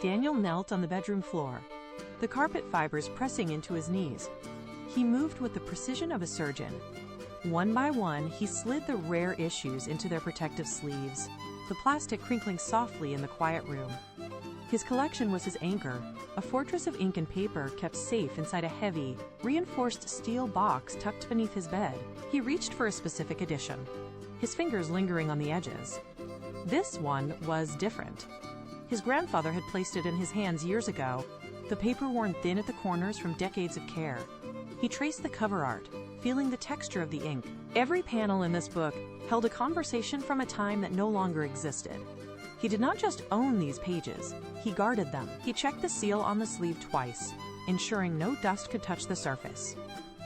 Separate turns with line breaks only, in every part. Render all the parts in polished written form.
Daniel knelt on the bedroom floor, the carpet fibers pressing into his knees. He moved with the precision of a surgeon. One by one, he slid the rare issues into their protective sleeves, the plastic crinkling softly in the quiet room. His collection was his anchor, a fortress of ink and paper kept safe inside a heavy, reinforced steel box tucked beneath his bed. He reached for a specific edition, his fingers lingering on the edges. This one was different. His grandfather had placed it in his hands years ago, the paper worn thin at the corners from decades of care. He traced the cover art, feeling the texture of the ink. Every panel in this book held a conversation from a time that no longer existed. He did not just own these pages, he guarded them. He checked the seal on the sleeve twice, ensuring no dust could touch the surface.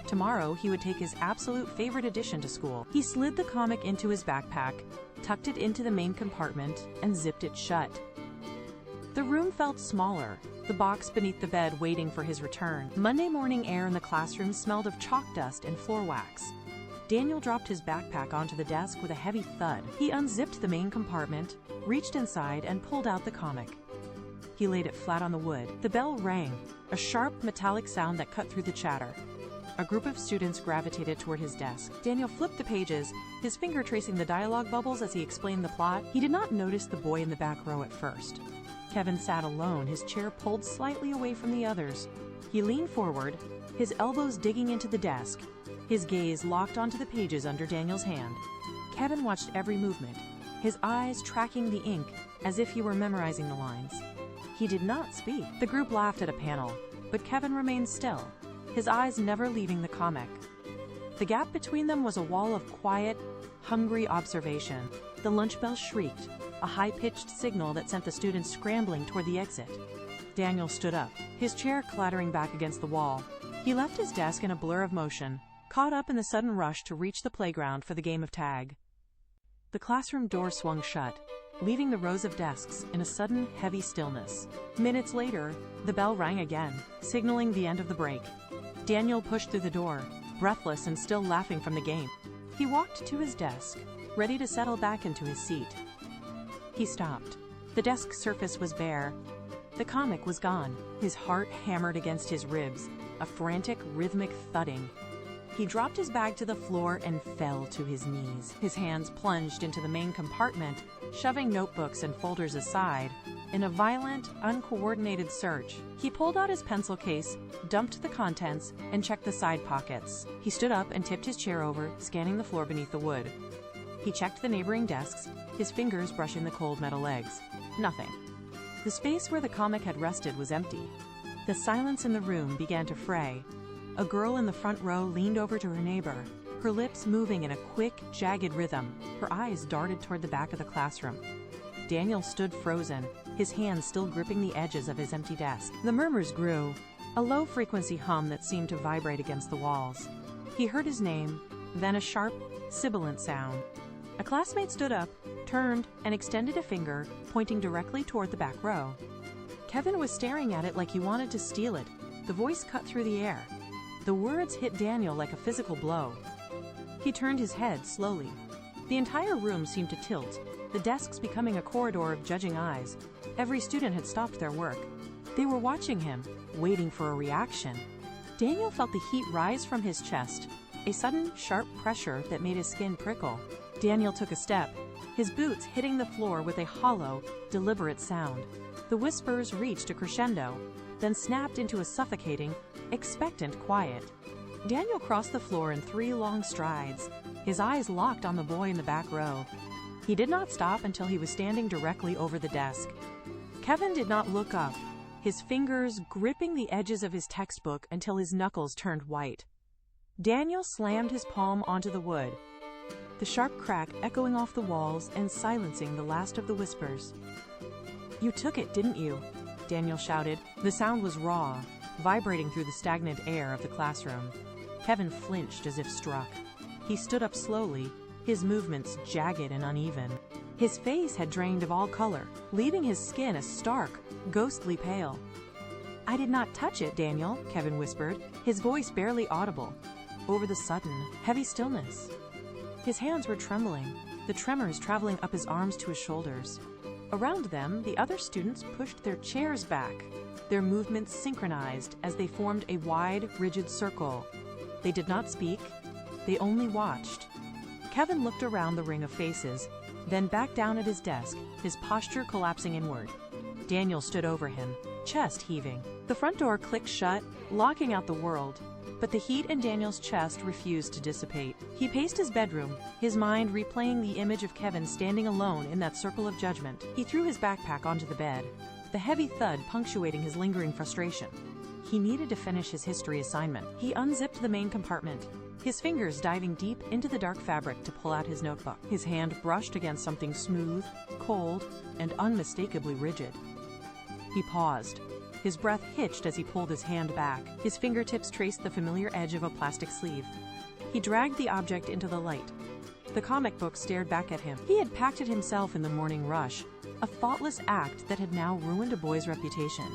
Tomorrow, he would take his absolute favorite edition to school. He slid the comic into his backpack, tucked it into the main compartment, and zipped it shut. The room felt smaller, the box beneath the bed waiting for his return. Monday morning air in the classroom smelled of chalk dust and floor wax. Daniel dropped his backpack onto the desk with a heavy thud. He unzipped the main compartment, reached inside, and pulled out the comic. He laid it flat on the wood. The bell rang, a sharp, metallic sound that cut through the chatter. A group of students gravitated toward his desk. Daniel flipped the pages, his finger tracing the dialogue bubbles as he explained the plot. He did not notice the boy in the back row at first. Kevin sat alone, his chair pulled slightly away from the others. He leaned forward, his elbows digging into the desk, his gaze locked onto the pages under Daniel's hand. Kevin watched every movement, his eyes tracking the ink as if he were memorizing the lines. He did not speak. The group laughed at a panel, but Kevin remained still, his eyes never leaving the comic. The gap between them was a wall of quiet, hungry observation. The lunch bell shrieked, a high-pitched signal that sent the students scrambling toward the exit. Daniel stood up, his chair clattering back against the wall. He left his desk in a blur of motion, caught up in the sudden rush to reach the playground for the game of tag. The classroom door swung shut, leaving the rows of desks in a sudden, heavy stillness. Minutes later, the bell rang again, signaling the end of the break. Daniel pushed through the door, breathless and still laughing from the game. He walked to his desk, ready to settle back into his seat. He stopped. The desk surface was bare. The comic was gone. His heart hammered against his ribs, a frantic, rhythmic thudding. He dropped his bag to the floor and fell to his knees. His hands plunged into the main compartment, shoving notebooks and folders aside. In a violent, uncoordinated search, he pulled out his pencil case, dumped the contents, and checked the side pockets. He stood up and tipped his chair over, scanning the floor beneath the wood. He checked the neighboring desks, his fingers brushing the cold metal legs. Nothing. The space where the comic had rested was empty. The silence in the room began to fray. A girl in the front row leaned over to her neighbor, her lips moving in a quick, jagged rhythm. Her eyes darted toward the back of the classroom. Daniel stood frozen, his hands still gripping the edges of his empty desk. The murmurs grew, a low-frequency hum that seemed to vibrate against the walls. He heard his name, then a sharp, sibilant sound. A classmate stood up, turned, and extended a finger, pointing directly toward the back row. Kevin was staring at it like he wanted to steal it. The voice cut through the air. The words hit Daniel like a physical blow. He turned his head slowly. The entire room seemed to tilt, the desks becoming a corridor of judging eyes. Every student had stopped their work. They were watching him, waiting for a reaction. Daniel felt the heat rise from his chest, a sudden, sharp pressure that made his skin prickle. Daniel took a step, his boots hitting the floor with a hollow, deliberate sound. The whispers reached a crescendo, then snapped into a suffocating, expectant quiet. Daniel crossed the floor in 3 long strides, his eyes locked on the boy in the back row. He did not stop until he was standing directly over the desk. Kevin did not look up, his fingers gripping the edges of his textbook until his knuckles turned white. Daniel slammed his palm onto the wood, the sharp crack echoing off the walls and silencing the last of the whispers. "You took it, didn't you?" Daniel shouted. The sound was raw, vibrating through the stagnant air of the classroom. Kevin flinched as if struck. He stood up slowly, his movements jagged and uneven. His face had drained of all color, leaving his skin a stark, ghostly pale. "I did not touch it, Daniel," Kevin whispered, his voice barely audible, over the sudden, heavy stillness. His hands were trembling, the tremors traveling up his arms to his shoulders. Around them, the other students pushed their chairs back, their movements synchronized as they formed a wide, rigid circle. They did not speak, they only watched. Kevin looked around the ring of faces, then back down at his desk, his posture collapsing inward. Daniel stood over him, chest heaving. The front door clicked shut, locking out the world, but the heat in Daniel's chest refused to dissipate. He paced his bedroom, his mind replaying the image of Kevin standing alone in that circle of judgment. He threw his backpack onto the bed, the heavy thud punctuating his lingering frustration. He needed to finish his history assignment. He unzipped the main compartment, his fingers diving deep into the dark fabric to pull out his notebook. His hand brushed against something smooth, cold, and unmistakably rigid. He paused. His breath hitched as he pulled his hand back. His fingertips traced the familiar edge of a plastic sleeve. He dragged the object into the light. The comic book stared back at him. He had packed it himself in the morning rush, a thoughtless act that had now ruined a boy's reputation.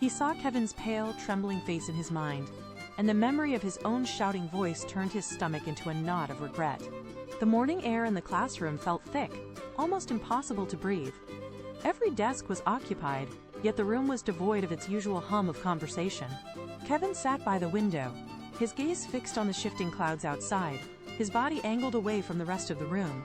He saw Kevin's pale, trembling face in his mind, and the memory of his own shouting voice turned his stomach into a knot of regret. The morning air in the classroom felt thick, almost impossible to breathe. Every desk was occupied, yet the room was devoid of its usual hum of conversation. Kevin sat by the window, his gaze fixed on the shifting clouds outside, his body angled away from the rest of the room.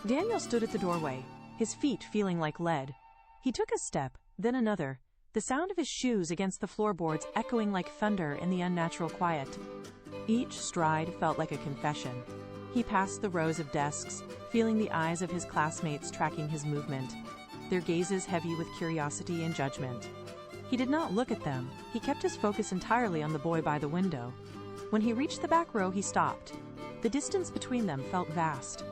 Daniel stood at the doorway, his feet feeling like lead. He took a step, then another, the sound of his shoes against the floorboards echoing like thunder in the unnatural quiet. Each stride felt like a confession. He passed the rows of desks, feeling the eyes of his classmates tracking his movement, their gazes heavy with curiosity and judgment. He did not look at them. He kept his focus entirely on the boy by the window. When he reached the back row, he stopped. The distance between them felt vast,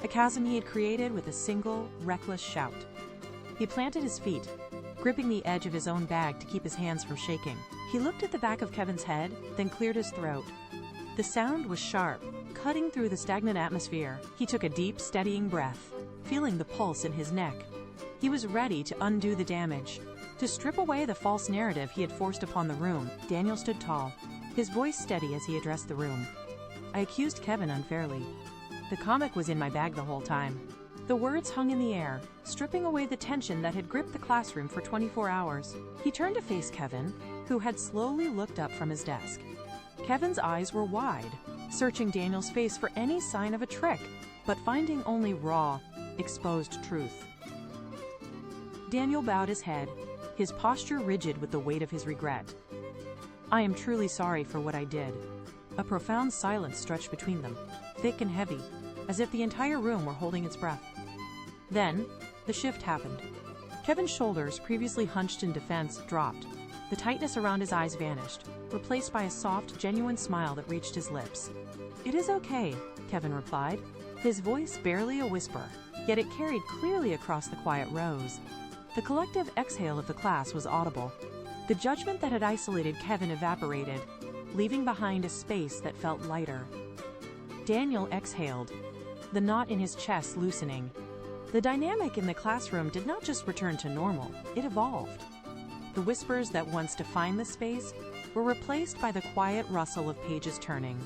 a chasm he had created with a single, reckless shout. He planted his feet, gripping the edge of his own bag to keep his hands from shaking. He looked at the back of Kevin's head, then cleared his throat. The sound was sharp, cutting through the stagnant atmosphere. He took a deep, steadying breath, feeling the pulse in his neck. He was ready to undo the damage, to strip away the false narrative he had forced upon the room. Daniel stood tall, his voice steady as he addressed the room. I accused Kevin unfairly. The comic was in my bag the whole time. The words hung in the air, stripping away the tension that had gripped the classroom for 24 hours. He turned to face Kevin, who had slowly looked up from his desk. Kevin's eyes were wide, searching Daniel's face for any sign of a trick, but finding only raw, exposed truth. Daniel bowed his head, his posture rigid with the weight of his regret. I am truly sorry for what I did. A profound silence stretched between them, thick and heavy, as if the entire room were holding its breath. Then, the shift happened. Kevin's shoulders, previously hunched in defense, dropped. The tightness around his eyes vanished, replaced by a soft, genuine smile that reached his lips. It is okay, Kevin replied, his voice barely a whisper, yet it carried clearly across the quiet rows. The collective exhale of the class was audible. The judgment that had isolated Kevin evaporated, leaving behind a space that felt lighter. Daniel exhaled, the knot in his chest loosening. The dynamic in the classroom did not just return to normal, it evolved. The whispers that once defined the space were replaced by the quiet rustle of pages turning.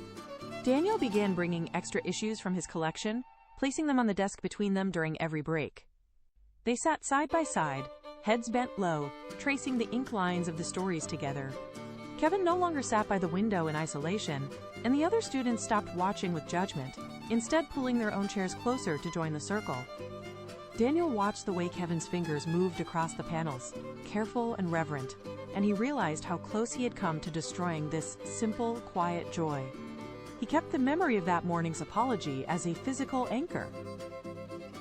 Daniel began bringing extra issues from his collection, placing them on the desk between them during every break. They sat side by side, heads bent low, tracing the ink lines of the stories together. Kevin no longer sat by the window in isolation, and the other students stopped watching with judgment, instead pulling their own chairs closer to join the circle. Daniel watched the way Kevin's fingers moved across the panels, careful and reverent, and he realized how close he had come to destroying this simple, quiet joy. He kept the memory of that morning's apology as a physical anchor.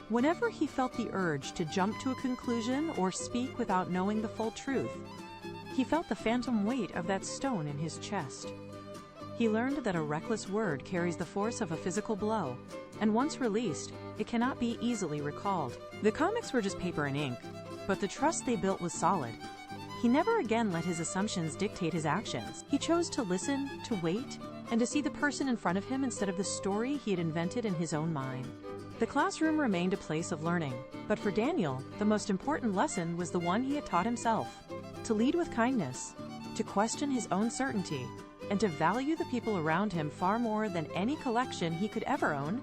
Whenever he felt the urge to jump to a conclusion or speak without knowing the full truth, he felt the phantom weight of that stone in his chest. He learned that a reckless word carries the force of a physical blow, and once released, it cannot be easily recalled. The comics were just paper and ink, but the trust they built was solid. He never again let his assumptions dictate his actions. He chose to listen, to wait, and to see the person in front of him instead of the story he had invented in his own mind. The classroom remained a place of learning, but for Daniel, the most important lesson was the one he had taught himself: to lead with kindness, to question his own certainty, and to value the people around him far more than any collection he could ever own.